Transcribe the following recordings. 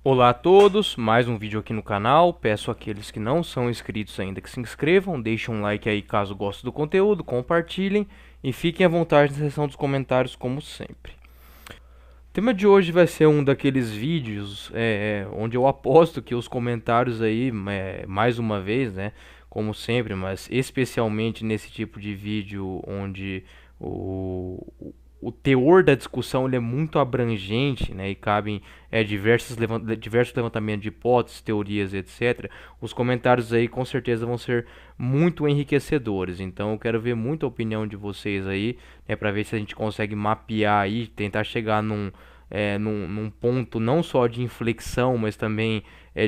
Olá a todos, mais um vídeo aqui no canal. Peço àqueles que não são inscritos ainda que se inscrevam, deixem um like aí caso gostem do conteúdo, compartilhem e fiquem à vontade na seção dos comentários como sempre. O tema de hoje vai ser um daqueles vídeos onde eu aposto que os comentários aí, mais uma vez, né, como sempre, mas especialmente nesse tipo de vídeo onde o teor da discussão ele é muito abrangente, né, e cabem diversos levantamentos de hipóteses, teorias, etc. Os comentários aí com certeza vão ser muito enriquecedores. Então eu quero ver muita opinião de vocês aí, né, para ver se a gente consegue mapear aí, tentar chegar num ponto não só de inflexão, mas também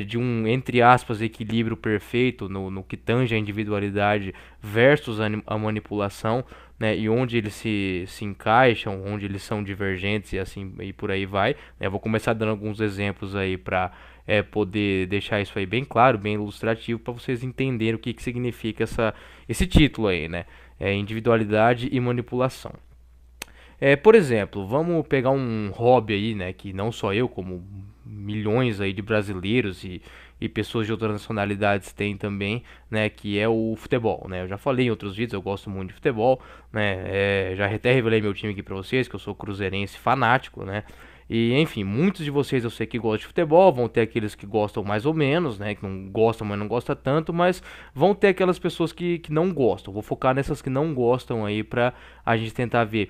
de um, entre aspas, equilíbrio perfeito no que tange a individualidade versus a manipulação, né, e onde eles se encaixam, onde eles são divergentes e assim e por aí vai. Né. Vou começar dando alguns exemplos aí para poder deixar isso aí bem claro, bem ilustrativo, para vocês entenderem o que significa esse título aí, né? Individualidade e manipulação. Por exemplo, vamos pegar um hobby aí, né, que não só eu, como milhões aí de brasileiros e pessoas de outras nacionalidades têm também, né, que é o futebol, né. Eu já falei em outros vídeos, eu gosto muito de futebol, né, já até revelei meu time aqui pra vocês, que eu sou cruzeirense fanático, né. E enfim, muitos de vocês eu sei que gostam de futebol, vão ter aqueles que gostam mais ou menos, né, que não gostam, mas não gostam tanto, mas vão ter aquelas pessoas que não gostam. Vou focar nessas que não gostam aí pra a gente tentar ver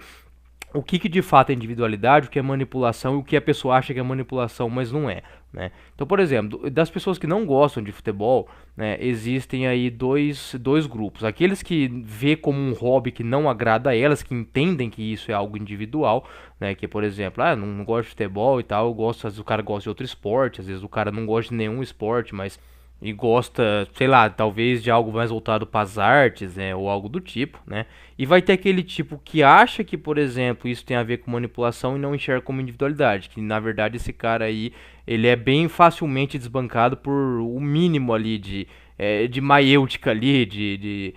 o que de fato é individualidade, o que é manipulação e o que a pessoa acha que é manipulação, mas não é, né? Então, por exemplo, das pessoas que não gostam de futebol, né, existem aí dois grupos. Aqueles que vê como um hobby que não agrada a elas, que entendem que isso é algo individual, né? Que, por exemplo, não gosto de futebol e tal, eu gosto, às vezes o cara gosta de outro esporte, às vezes o cara não gosta de nenhum esporte, mas e gosta, sei lá, talvez de algo mais voltado para as artes, né, ou algo do tipo, né? E vai ter aquele tipo que acha que, por exemplo, isso tem a ver com manipulação e não enxerga como individualidade, que na verdade esse cara aí, ele é bem facilmente desbancado por o mínimo ali de maiêutica ali,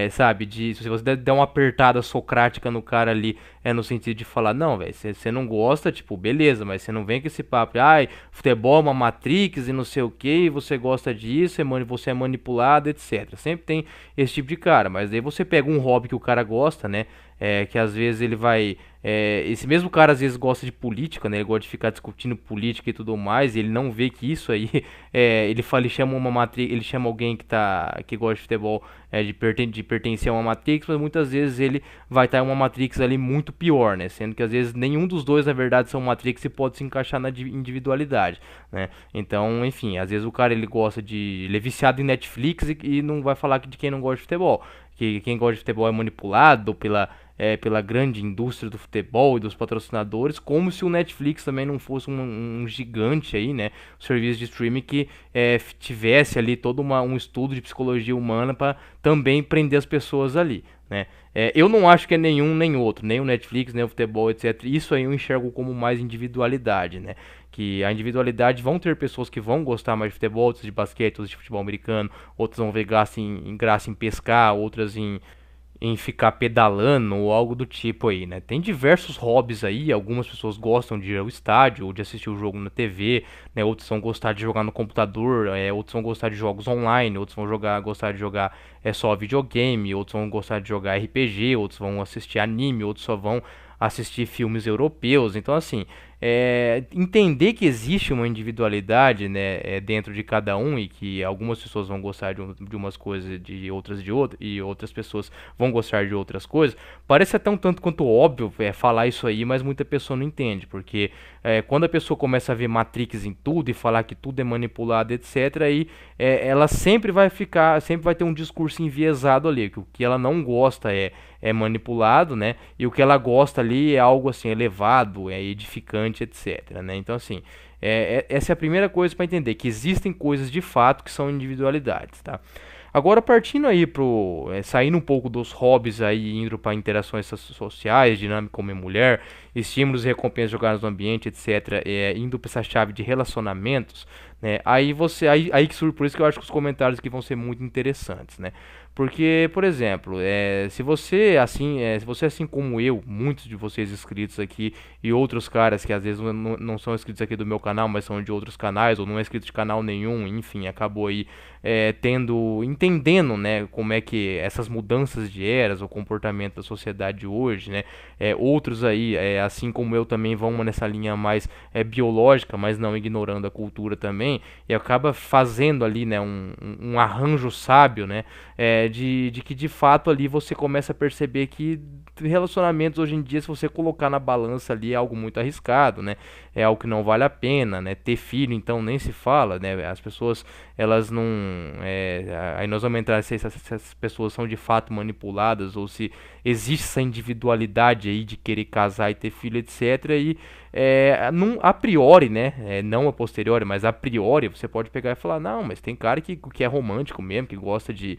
sabe, se você der uma apertada socrática no cara ali, no sentido de falar, não, velho, você não gosta, tipo, beleza, mas você não vem com esse papo, ai, futebol é uma matrix e não sei o que, você gosta disso, você é manipulado, etc. Sempre tem esse tipo de cara, mas aí você pega um hobby que o cara gosta, né, que às vezes ele vai. Esse mesmo cara às vezes gosta de política, né? Ele gosta de ficar discutindo política e tudo mais. E ele não vê que isso aí ele chama uma matriz, ele chama alguém que gosta de futebol de pertencer a uma matrix, mas muitas vezes ele vai estar em uma matrix ali muito pior, né? Sendo que às vezes nenhum dos dois na verdade são matrix e pode se encaixar na individualidade, né? Então, enfim, às vezes o cara ele é viciado em Netflix e não vai falar de quem não gosta de futebol, que quem gosta de futebol é manipulado pela grande indústria do futebol e dos patrocinadores, como se o Netflix também não fosse um gigante aí, né? Um serviço de streaming que tivesse ali todo um estudo de psicologia humana para também prender as pessoas ali, né? Eu não acho que é nenhum nem outro, nem o Netflix, nem o futebol, etc. Isso aí eu enxergo como mais individualidade, né? Que a individualidade vão ter pessoas que vão gostar mais de futebol, outras de basquete, outras de futebol americano, outras vão ver graça em pescar, outras em ficar pedalando ou algo do tipo aí, né? Tem diversos hobbies aí, algumas pessoas gostam de ir ao estádio ou de assistir o jogo na TV, né? Outros vão gostar de jogar no computador, outros vão gostar de jogos online, outros vão gostar de jogar só videogame, outros vão gostar de jogar RPG, outros vão assistir anime, outros só vão assistir filmes europeus. Então, assim, entender que existe uma individualidade, né, dentro de cada um e que algumas pessoas vão gostar de umas coisas de outras de outras e outras pessoas vão gostar de outras coisas, parece até um tanto quanto óbvio falar isso aí, mas muita pessoa não entende, porque quando a pessoa começa a ver Matrix em tudo e falar que tudo é manipulado, etc., aí ela sempre vai ter um discurso enviesado ali, que o que ela não gosta é manipulado, né? E o que ela gosta ali é algo assim elevado, é edificante, etc, né? Então assim, essa é a primeira coisa para entender que existem coisas de fato que são individualidades, tá? Agora partindo aí saindo um pouco dos hobbies aí, indo para interações sociais, dinâmica homem-mulher estímulos e recompensas jogados no ambiente, etc., indo para essa chave de relacionamentos, né? Aí que surge, por isso que eu acho que os comentários aqui vão ser muito interessantes, né? Porque, por exemplo, se você assim como eu, muitos de vocês inscritos aqui e outros caras que às vezes não são inscritos aqui do meu canal, mas são de outros canais ou não é inscrito de canal nenhum, enfim, acabou aí entendendo, né, como é que essas mudanças de eras, o comportamento da sociedade hoje, né, outros aí, assim como eu também vão nessa linha mais biológica, mas não ignorando a cultura também, e acaba fazendo ali, né, um arranjo sábio, né, de que de fato ali você começa a perceber que relacionamentos hoje em dia, se você colocar na balança ali, é algo muito arriscado, né? É algo que não vale a pena, né? Ter filho, então, nem se fala, né? As pessoas, elas não... aí nós vamos entrar se essas pessoas são de fato manipuladas ou se existe essa individualidade aí de querer casar e ter filho, etc. E a priori, né? Não a posteriori, mas a priori, você pode pegar e falar, não, mas tem cara que é romântico mesmo, que gosta de...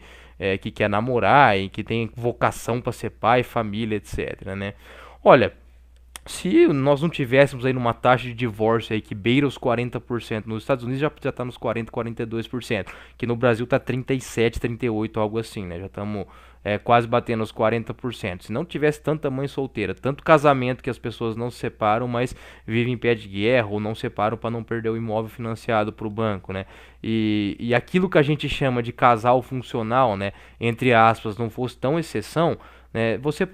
que quer namorar e que tem vocação para ser pai, família, etc, né? Olha, se nós não tivéssemos aí numa taxa de divórcio aí que beira os 40%, nos Estados Unidos já está nos 40, 42%, que no Brasil está 37, 38, algo assim, né? Já estamos quase batendo os 40%. Se não tivesse tanta mãe solteira, tanto casamento que as pessoas não se separam, mas vivem em pé de guerra ou não separam para não perder o imóvel financiado para o banco, né? E aquilo que a gente chama de casal funcional, né? Entre aspas, não fosse tão exceção, né, você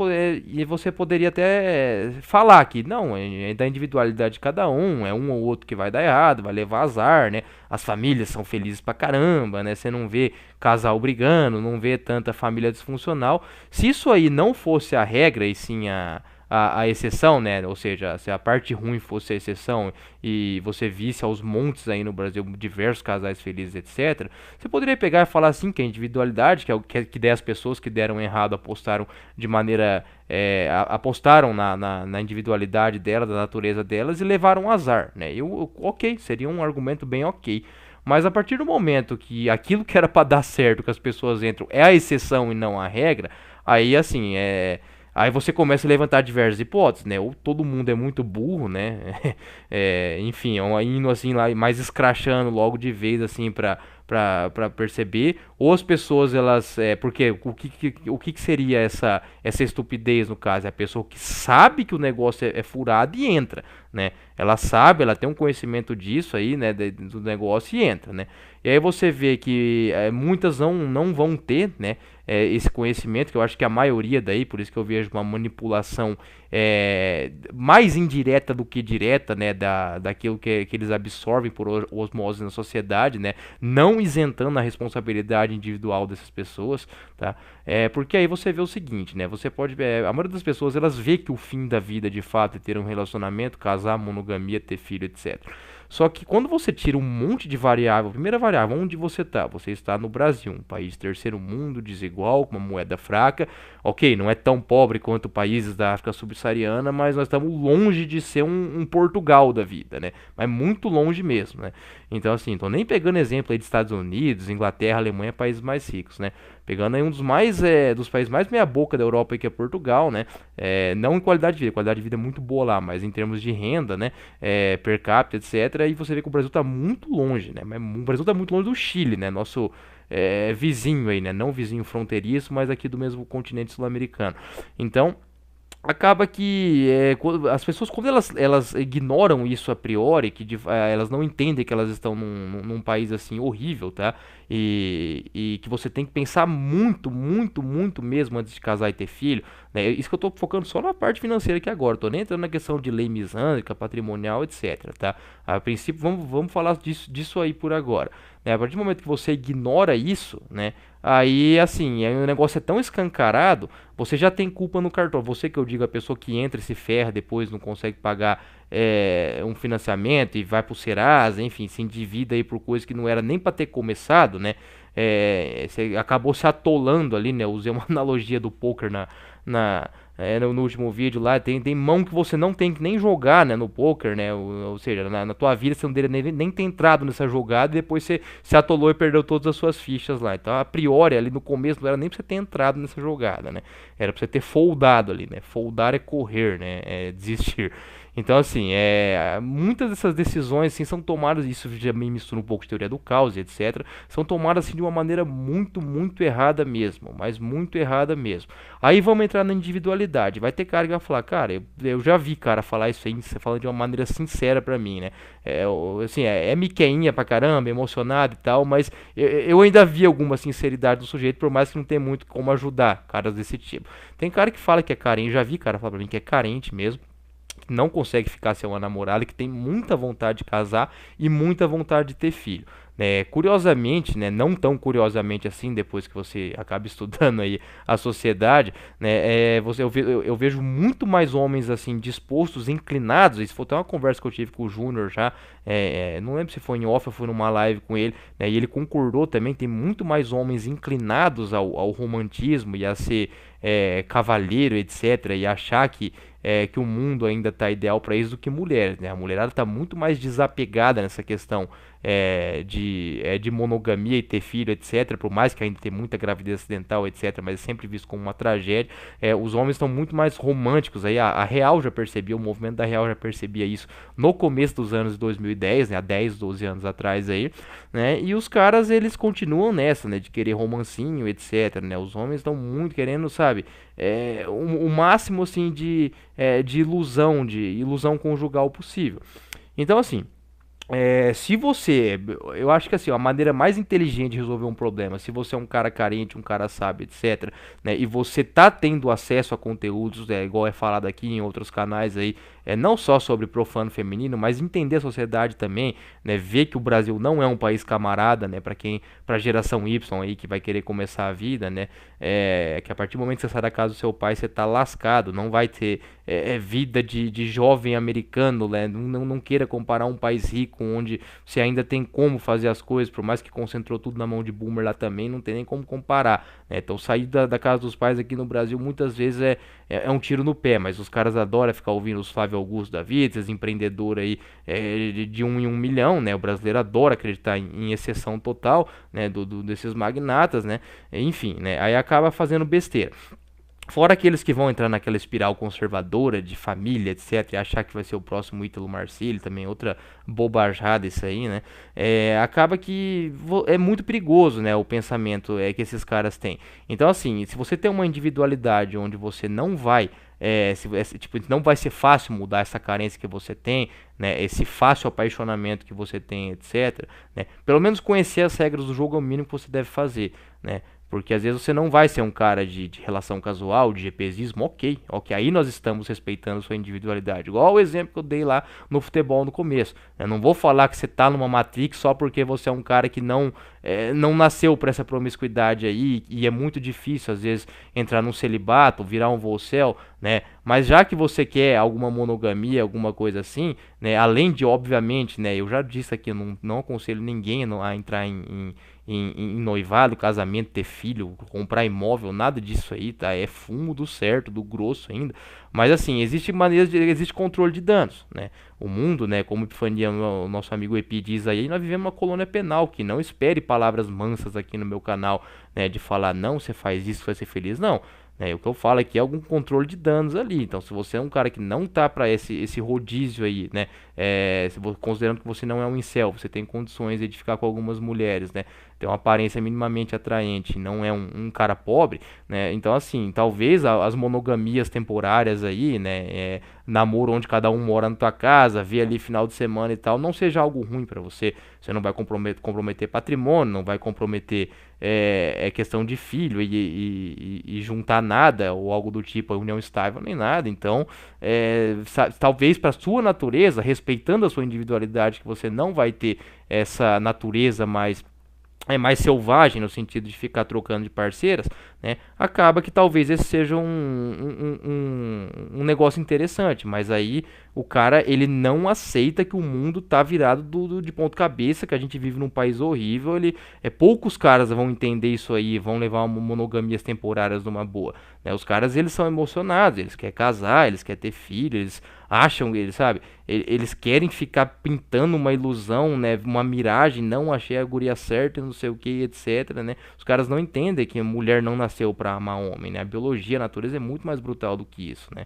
poderia até falar que não, é da individualidade de cada um, é um ou outro que vai dar errado, vai levar azar, né? As famílias são felizes pra caramba, né? Você não vê casal brigando, não vê tanta família disfuncional. Se isso aí não fosse a regra e sim a exceção, né? Ou seja, se a parte ruim fosse a exceção e você visse aos montes aí no Brasil diversos casais felizes, etc., você poderia pegar e falar assim que a individualidade, que é o que 10 pessoas que deram errado apostaram de maneira. Apostaram na individualidade dela, da natureza delas e levaram azar, né? Ok, seria um argumento bem ok. Mas a partir do momento que aquilo que era para dar certo, que as pessoas entram, é a exceção e não a regra, aí assim, aí você começa a levantar diversas hipóteses, né? Ou todo mundo é muito burro, né? Enfim, indo assim lá, mais escrachando logo de vez, assim, pra perceber. Ou as pessoas, elas... porque o que seria essa estupidez, no caso? É a pessoa que sabe que o negócio é furado e entra, né? Ela sabe, ela tem um conhecimento disso aí, né? Do negócio e entra, né? E aí você vê que muitas não vão ter, né? Esse conhecimento, que eu acho que a maioria daí, por isso que eu vejo uma manipulação mais indireta do que direta, né, daquilo que eles absorvem por osmose na sociedade, né, não isentando a responsabilidade individual dessas pessoas, tá? Porque aí você vê o seguinte, né, você pode ver, a maioria das pessoas, elas vê que o fim da vida, de fato, é ter um relacionamento, casar, monogamia, ter filho, etc. Só que quando você tira um monte de variável, primeira variável, onde você está? Você está no Brasil, um país terceiro mundo, desigual, com uma moeda fraca. Ok, não é tão pobre quanto países da África subsaariana, mas nós estamos longe de ser um Portugal da vida, né? Mas muito longe mesmo, né? Então, assim, tô nem pegando exemplo aí de Estados Unidos, Inglaterra, Alemanha, países mais ricos, né? Pegando aí um dos países mais meia boca da Europa, aí, que é Portugal, né? Não em qualidade de vida é muito boa lá, mas em termos de renda, né? Per capita, etc. E você vê que o Brasil está muito longe, né? Mas o Brasil está muito longe do Chile, né? Nosso vizinho aí, né? Não vizinho fronteiriço, mas aqui do mesmo continente sul-americano. Então, acaba que as pessoas, quando elas ignoram isso a priori, elas não entendem que elas estão num país assim horrível, tá? E que você tem que pensar muito, muito, muito mesmo antes de casar e ter filho, né? Isso que eu tô focando só na parte financeira aqui agora, tô nem entrando na questão de lei misândrica, patrimonial, etc, tá? A princípio, vamos falar disso aí por agora, né? A partir do momento que você ignora isso, né? Aí, assim, aí o negócio é tão escancarado, você já tem culpa no cartão. Você, que eu digo, a pessoa que entra e se ferra depois, não consegue pagar um financiamento e vai pro Serasa, enfim, se endivida aí por coisa que não era nem para ter começado, né? Você acabou se atolando ali, né? Eu usei uma analogia do poker no último vídeo lá, tem mão que você não tem que nem jogar, né, no poker, né, ou seja, na tua vida você não deveria nem ter entrado nessa jogada e depois você se atolou e perdeu todas as suas fichas lá. Então, a priori, ali no começo não era nem pra você ter entrado nessa jogada, né, era pra você ter foldado ali, né, foldar é correr, né, é desistir. Então, assim, muitas dessas decisões assim, são tomadas, isso já me mistura um pouco de teoria do caos, etc. São tomadas assim, de uma maneira muito, muito errada mesmo, mas muito errada mesmo. Aí vamos entrar na individualidade. Vai ter cara que vai falar, cara, eu já vi cara falar isso aí, você falando de uma maneira sincera pra mim, né? Assim, é miqueinha pra caramba, emocionado e tal, mas eu ainda vi alguma sinceridade do sujeito, por mais que não tenha muito como ajudar caras desse tipo. Tem cara que fala que é carente, já vi cara falar pra mim que é carente mesmo, não consegue ficar sem uma namorada, que tem muita vontade de casar e muita vontade de ter filho. Curiosamente, né, não tão curiosamente assim, depois que você acaba estudando aí a sociedade, né, eu vejo muito mais homens assim dispostos, inclinados. Isso foi até uma conversa que eu tive com o Júnior já, não lembro se foi em off ou foi numa live com ele, né, e ele concordou também. Tem muito mais homens inclinados ao romantismo e a ser cavalheiro, etc., e achar que o mundo ainda está ideal para isso do que mulheres, né? A mulherada está muito mais desapegada nessa questão de monogamia e ter filho, etc. Por mais que ainda tenha muita gravidez acidental, etc., mas é sempre visto como uma tragédia. Os homens estão muito mais românticos. Aí a Real já percebia, o movimento da Real já percebia isso no começo dos anos 2010, né? Há 10, 12 anos atrás aí, né? E os caras, eles continuam nessa, né? De querer romancinho, etc., né? Os homens estão muito querendo, sabe? O máximo, assim, de ilusão conjugal possível. Então, assim, se você, eu acho que assim, a maneira mais inteligente de resolver um problema, se você é um cara carente, um cara sábio, etc., né, e você tá tendo acesso a conteúdos, igual é falado aqui em outros canais aí, não só sobre profano feminino, mas entender a sociedade também, né, ver que o Brasil não é um país camarada, né, para geração Y aí que vai querer começar a vida, né, que a partir do momento que você sai da casa do seu pai, você tá lascado, não vai ter vida de jovem americano, né, não queira comparar um país rico onde você ainda tem como fazer as coisas, por mais que concentrou tudo na mão de boomer lá também, não tem nem como comparar, né? Então sair da casa dos pais aqui no Brasil muitas vezes é um tiro no pé, mas os caras adoram ficar ouvindo os Flávio Augusto da vida, esses empreendedores aí de 1 em 1 milhão, né? O brasileiro adora acreditar em exceção total, né? Desses magnatas, né? Enfim, né? Aí acaba fazendo besteira. Fora aqueles que vão entrar naquela espiral conservadora de família, etc., e achar que vai ser o próximo Ítalo Marcílio, também outra bobajada isso aí, né? Acaba que é muito perigoso, né, o pensamento que esses caras têm. Então, assim, se você tem uma individualidade onde você não vai tipo, não vai ser fácil mudar essa carência que você tem, né, esse fácil apaixonamento que você tem, etc., né, pelo menos conhecer as regras do jogo é o mínimo que você deve fazer, né, porque às vezes você não vai ser um cara de relação casual, de GPzismo, ok, aí nós estamos respeitando sua individualidade, igual o exemplo que eu dei lá no futebol no começo. Eu não vou falar que você tá numa Matrix só porque você é um cara que não nasceu para essa promiscuidade aí, e é muito difícil às vezes entrar num celibato, virar um vocel, né? Mas já que você quer alguma monogamia, alguma coisa assim, né? Além de, obviamente, né? Eu já disse aqui, eu não aconselho ninguém a entrar em noivado, casamento, ter filho, comprar imóvel, nada disso aí, tá? É fumo do certo, do grosso ainda. Mas assim, existe controle de danos, né? O mundo, né, como Epifania, o nosso amigo Epi diz aí, nós vivemos uma colônia penal, que não espere palavras mansas aqui no meu canal, né, de falar, não, você faz isso, vai ser feliz, não. O que eu falo aqui é algum controle de danos ali. Então, se você é um cara que não tá para esse rodízio aí, né? Considerando que você não é um incel, você tem condições de ficar com algumas mulheres, né? Tem uma aparência minimamente atraente, não é um cara pobre, né? Então, assim, talvez as monogamias temporárias aí, né? Namoro onde cada um mora na tua casa, vê ali final de semana e tal, não seja algo ruim para você. Você não vai comprometer patrimônio, não vai comprometer questão de filho e juntar nada ou algo do tipo, a união estável nem nada. Então, talvez para sua natureza, respeitando a sua individualidade, que você não vai ter essa natureza mais selvagem no sentido de ficar trocando de parceiras, né, acaba que talvez esse seja um negócio interessante, mas aí o cara, ele não aceita que o mundo tá virado de ponta cabeça, que a gente vive num país horrível, poucos caras vão entender isso aí, vão levar uma monogamias temporárias numa boa, né? Os caras, eles são emocionados, eles querem casar, eles querem ter filho, eles acham, eles, sabe? Eles querem ficar pintando uma ilusão, né? Uma miragem, não achei a guria certa, não sei o que, etc, né? Os caras não entendem que a mulher não nasceu pra amar homem, né? A biologia, a natureza é muito mais brutal do que isso, né?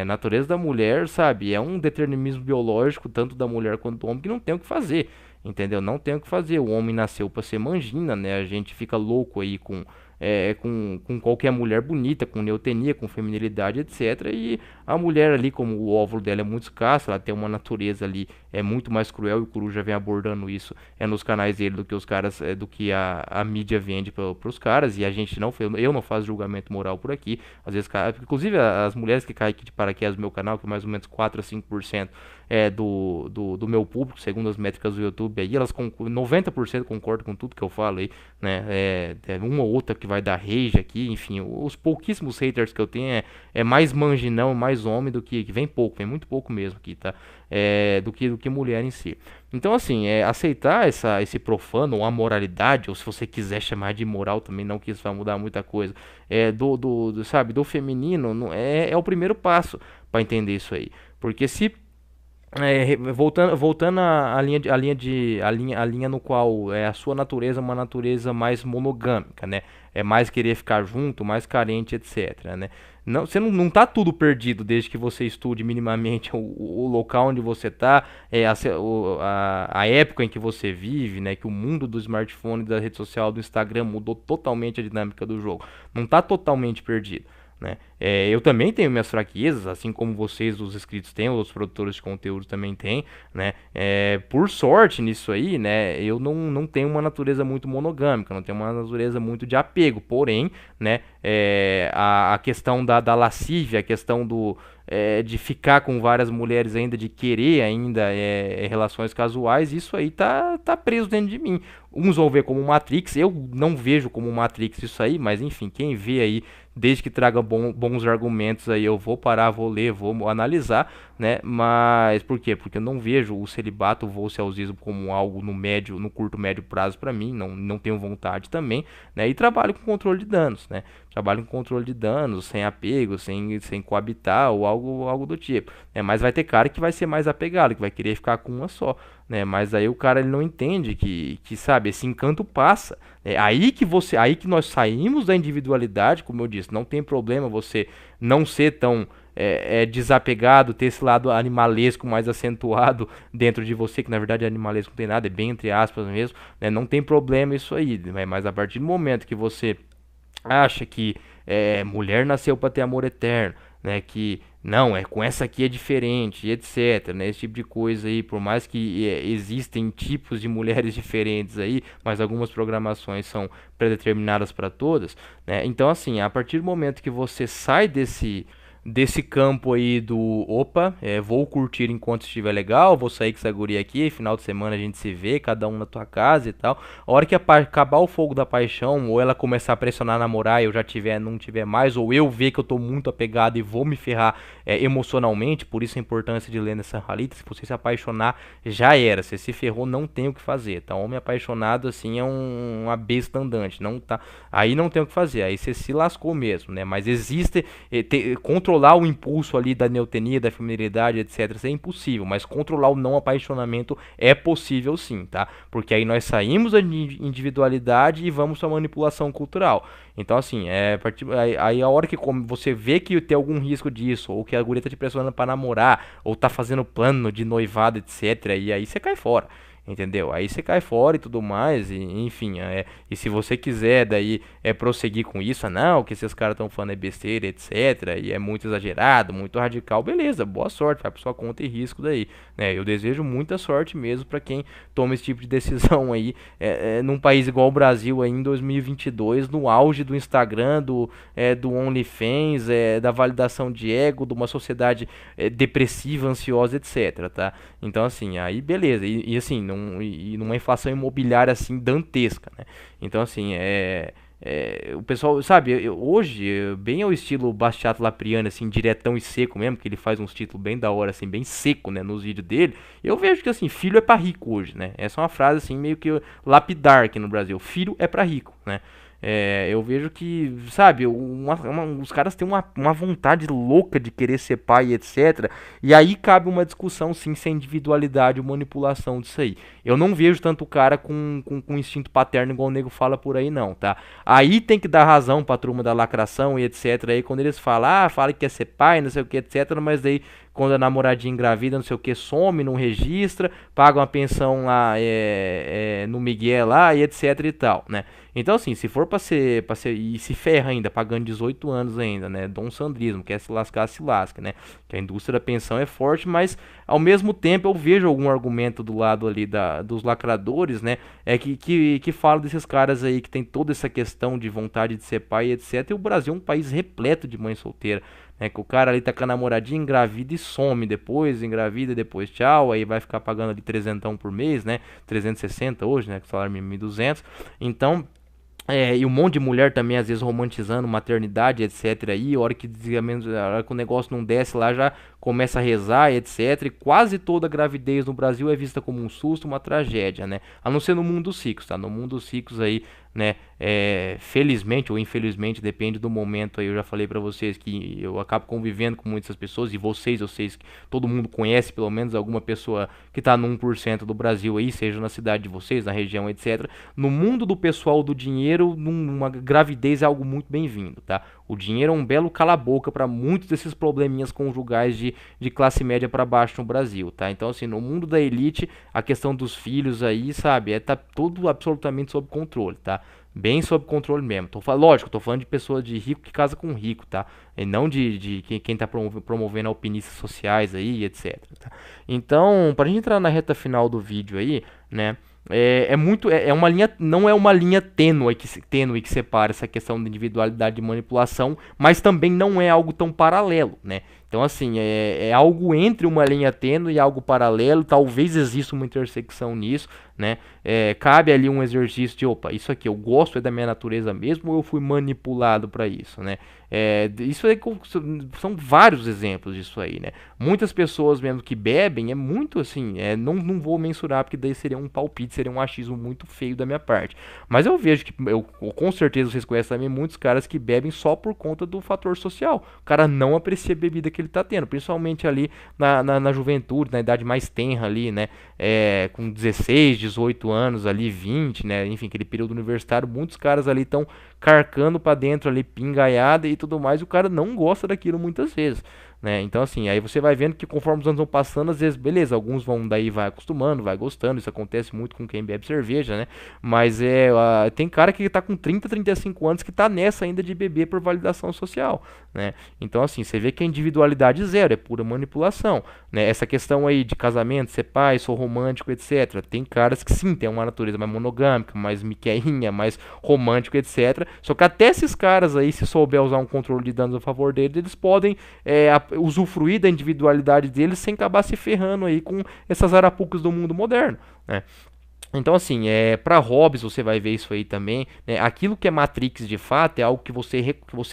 A natureza da mulher, sabe? É um determinismo biológico, tanto da mulher quanto do homem, que não tem o que fazer, entendeu? Não tem o que fazer. O homem nasceu pra ser mangina, né? A gente fica louco aí com qualquer mulher bonita, com neotenia, com feminilidade, etc. E a mulher ali, como o óvulo dela é muito escasso, ela tem uma natureza ali muito mais cruel, e o Coruja vem abordando isso nos canais dele do que os caras, do que a mídia vende para os caras, e a gente não, eu não faço julgamento moral por aqui. Às vezes, inclusive as mulheres que caem aqui de paraquedas no meu canal, que é mais ou menos 4 a 5% do meu público, segundo as métricas do YouTube aí, elas 90% concordam com tudo que eu falo aí, né? Uma ou outra que vai dar rage aqui, enfim, os pouquíssimos haters que eu tenho é mais manginão, mais homem do que vem pouco, vem muito pouco mesmo aqui, tá? Do que mulher em si. Então, assim, aceitar esse profano, ou a moralidade, ou se você quiser chamar de moral também, não que isso vai mudar muita coisa, sabe, do feminino, é o primeiro passo para entender isso aí. Porque se voltando à linha no qual a sua natureza é uma natureza mais monogâmica, né? É mais querer ficar junto, mais carente, etc, né? Não, você não tá tudo perdido desde que você estude minimamente o local onde você tá, a época em que você vive, né? Que o mundo do smartphone, da rede social, do Instagram mudou totalmente a dinâmica do jogo. Não tá totalmente perdido, né? Eu também tenho minhas fraquezas, assim como vocês, os inscritos têm, os produtores de conteúdo também têm, né? Por sorte nisso aí, né? Eu não tenho uma natureza muito monogâmica, não tenho uma natureza muito de apego, porém, né? A questão da lascívia, a questão de ficar com várias mulheres ainda, de querer ainda relações casuais, isso aí tá preso dentro de mim. Uns vão ver como Matrix, eu não vejo como Matrix isso aí, mas enfim, quem vê aí, desde que traga bons argumentos aí, eu vou parar, vou ler, vou analisar, né? Mas por quê? Porque eu não vejo o celibato, o vocealzismo como algo no curto, médio prazo pra mim, não tenho vontade também, né? E trabalho com controle de danos, né? Trabalho com controle de danos, sem apego, sem coabitar ou algo do tipo, né? Mas vai ter cara que vai ser mais apegado, que vai querer ficar com uma só, né? Mas aí o cara, ele não entende que sabe, esse encanto passa. Aí que nós saímos da individualidade, como eu disse, não tem problema você não ser tão desapegado, ter esse lado animalesco mais acentuado dentro de você, que na verdade animalesco não tem nada, é bem entre aspas mesmo, né? Não tem problema isso aí, né? Mas a partir do momento que você acha que mulher nasceu para ter amor eterno, né? Que não, com essa aqui é diferente, etc, né? Esse tipo de coisa aí, por mais que existem tipos de mulheres diferentes aí, mas algumas programações são predeterminadas para todas, né? Então, assim, a partir do momento que você sai desse campo aí do opa, vou curtir enquanto estiver legal, vou sair com essa guria aqui, final de semana a gente se vê, cada um na tua casa e tal. A hora que acabar o fogo da paixão, ou ela começar a pressionar, namorar, eu já não tiver mais, ou eu ver que eu tô muito apegado e vou me ferrar emocionalmente, por isso a importância de ler nessa Halita, se você se apaixonar, já era, você se ferrou, não tem o que fazer, tá? Homem apaixonado, assim, é uma besta andante, não tá, aí não tem o que fazer, aí você se lascou mesmo, né? Mas existe, controlar o impulso ali da neotenia, da feminilidade, etc, isso é impossível, mas controlar o não apaixonamento é possível sim, tá? Porque aí nós saímos da individualidade e vamos para a manipulação cultural. Então, assim, aí a hora que você vê que tem algum risco disso, ou que a guria tá te pressionando para namorar, ou tá fazendo plano de noivado, etc, e aí você cai fora. Entendeu? Aí você cai fora e tudo mais, e enfim, e se você quiser daí prosseguir com isso, não, que esses caras estão falando é besteira, etc, e é muito exagerado, muito radical, beleza, boa sorte, vai por sua conta e risco daí, né? Eu desejo muita sorte mesmo para quem toma esse tipo de decisão aí, num país igual o Brasil aí em 2022, no auge do Instagram, do OnlyFans, da validação de ego, de uma sociedade depressiva, ansiosa, etc, tá? Então, assim, aí beleza, e assim, e numa inflação imobiliária assim dantesca, né? Então, assim, o pessoal, sabe, hoje, bem ao estilo Bastiato Lapriani, assim, diretão e seco mesmo, que ele faz uns títulos bem da hora, assim, bem seco, né, nos vídeos dele, eu vejo que, assim, filho é pra rico hoje, né, essa é uma frase, assim, meio que lapidar aqui no Brasil, filho é pra rico, né. Eu vejo que, sabe, os caras têm uma vontade louca de querer ser pai, etc. E aí cabe uma discussão, sim, se é individualidade ou manipulação disso aí. Eu não vejo tanto o cara com instinto paterno, igual o nego fala por aí, não, tá? Aí tem que dar razão pra turma da lacração e etc. Aí quando eles falam, fala que quer ser pai, não sei o que, etc. Mas daí quando a namoradinha engravida, não sei o que, some, não registra, paga uma pensão lá no Miguel lá e etc e tal, né? Então, assim, se for pra ser, e se ferra ainda, pagando 18 anos ainda, né? Dom Sandrismo, quer se lascar, se lasca, né? Que a indústria da pensão é forte, mas ao mesmo tempo eu vejo algum argumento do lado ali dos lacradores, né? Que fala desses caras aí que tem toda essa questão de vontade de ser pai, etc. E o Brasil é um país repleto de mãe solteira. Que o cara ali tá com a namoradinha, engravida e some depois, engravida e depois tchau, aí vai ficar pagando ali 300 por mês, né? 360 hoje, né? Com salário mínimo 1.200. Então, e um monte de mulher também, às vezes, romantizando maternidade, etc. Aí, a hora a hora que o negócio não desce lá, já começa a rezar, etc. E quase toda gravidez no Brasil é vista como um susto, uma tragédia, né? A não ser no mundo dos ricos, tá? No mundo dos ricos aí, né? Felizmente ou infelizmente, depende do momento aí. Eu já falei pra vocês que eu acabo convivendo com muitas pessoas, e vocês, eu sei que todo mundo conhece pelo menos alguma pessoa que tá no 1% do Brasil aí, seja na cidade de vocês, na região, etc. No mundo do pessoal do dinheiro, uma gravidez é algo muito bem-vindo, tá? O dinheiro é um belo cala-boca para muitos desses probleminhas conjugais de classe média para baixo no Brasil, tá? Então, assim, no mundo da elite, a questão dos filhos aí, sabe, tá tudo absolutamente sob controle, tá? Bem sob controle mesmo. Lógico, tô falando de pessoa de rico que casa com rico, tá? E não de quem tá promovendo alpinistas sociais aí, etc. Tá? Então, pra gente entrar na reta final do vídeo aí, né? É uma linha, não é uma linha tênue que separa essa questão de individualidade e manipulação, mas também não é algo tão paralelo, né? Então, assim, é algo entre uma linha tênue e algo paralelo, talvez exista uma intersecção nisso, né? Cabe ali um exercício de, opa, isso aqui eu gosto, é da minha natureza mesmo, ou eu fui manipulado para isso, né? Isso aí são vários exemplos disso aí, né? Muitas pessoas mesmo que bebem, é muito assim, não vou mensurar, porque daí seria um palpite, seria um achismo muito feio da minha parte. Mas eu vejo que, com certeza vocês conhecem também muitos caras que bebem só por conta do fator social. O cara não aprecia a bebida que ele tá tendo, principalmente ali na juventude, na idade mais tenra ali, né? Com 16, 18 anos ali, 20, né? Enfim, aquele período universitário, muitos caras ali estão carcando pra dentro ali, pingaiada e tudo mais, e o cara não gosta daquilo muitas vezes, né? Então, assim, aí você vai vendo que conforme os anos vão passando, às vezes, beleza, alguns vai acostumando, vai gostando, isso acontece muito com quem bebe cerveja, né? Mas tem cara que tá com 30, 35 anos que tá nessa ainda de beber por validação social, né? Então, assim, você vê que a individualidade zero, é pura manipulação, né? Essa questão aí de casamento, ser pai, sou romântico, etc. Tem caras que sim, tem uma natureza mais monogâmica, mais miqueinha, mais romântico, etc. Só que até esses caras aí, se souber usar um controle de danos a favor deles, eles podem usufruir da individualidade deles sem acabar se ferrando aí com essas arapucas do mundo moderno, né? Então, assim, para hobbies você vai ver isso aí também, né? Aquilo que é Matrix de fato é algo que você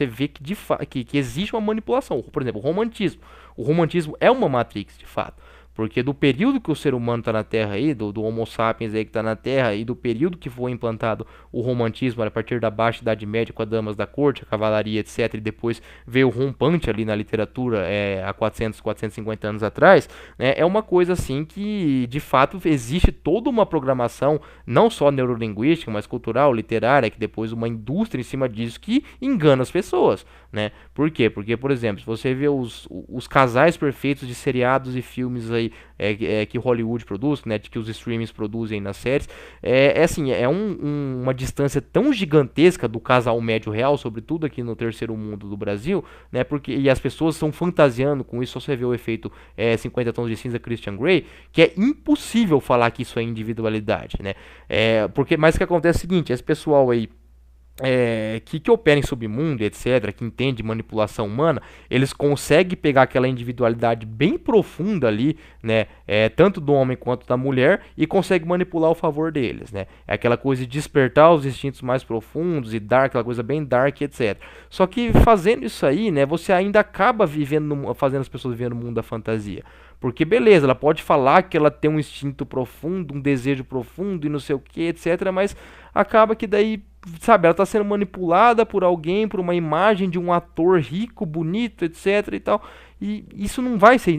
vê que existe uma manipulação. Por exemplo, o romantismo. O romantismo é uma Matrix de fato. Porque do período que o ser humano está na Terra aí, do Homo sapiens aí que está na Terra, e do período que foi implantado o romantismo a partir da Baixa Idade Média com as damas da corte, a cavalaria, etc., e depois veio o rompante ali na literatura há 400, 450 anos atrás, né, é uma coisa assim que de fato existe toda uma programação, não só neurolinguística, mas cultural, literária, que depois uma indústria em cima disso que engana as pessoas, né? Por quê? Porque, por exemplo, se você vê os casais perfeitos de seriados e filmes aí que Hollywood produz, né, que os streamings produzem nas séries, assim, uma distância tão gigantesca do casal médio real, sobretudo aqui no terceiro mundo do Brasil, né, e as pessoas estão fantasiando com isso, só você vê o efeito 50 tons de cinza Christian Grey, que é impossível falar que isso é individualidade, né, mas o que acontece é o seguinte, esse pessoal aí que operam em submundo, etc., que entende manipulação humana, eles conseguem pegar aquela individualidade bem profunda ali, né, tanto do homem quanto da mulher, e consegue manipular ao favor deles, né? É aquela coisa de despertar os instintos mais profundos e dar aquela coisa bem dark, etc. Só que fazendo isso aí, né, você ainda acaba fazendo as pessoas viver no mundo da fantasia. Porque beleza, ela pode falar que ela tem um instinto profundo, um desejo profundo e não sei o que, etc, mas acaba que daí, sabe, ela está sendo manipulada por alguém, por uma imagem de um ator rico, bonito, etc e tal. E isso não vai ser,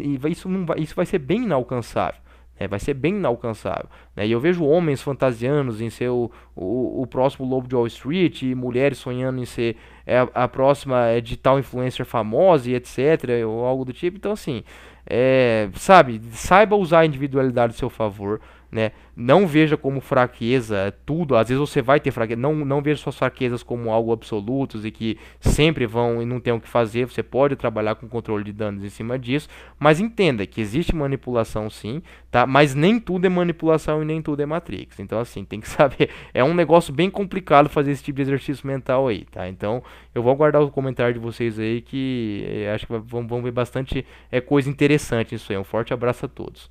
isso vai ser bem inalcançável. Vai ser bem inalcançável. Né? E eu vejo homens fantasiando em ser o próximo Lobo de Wall Street, e mulheres sonhando em ser a próxima digital influencer famosa e etc. Ou algo do tipo. Então, assim, sabe, saiba usar a individualidade a seu favor. Né? Não veja como fraqueza tudo. Às vezes você vai ter fraqueza. Não veja suas fraquezas como algo absolutos e que sempre vão e não tem o que fazer. Você pode trabalhar com controle de danos em cima disso. Mas entenda que existe manipulação sim, tá? Mas nem tudo é manipulação e nem tudo é Matrix. Então, assim, tem que saber. É um negócio bem complicado fazer esse tipo de exercício mental aí, tá? Então, eu vou aguardar o comentário de vocês aí que acho que vão ver bastante coisa interessante nisso aí. Um forte abraço a todos.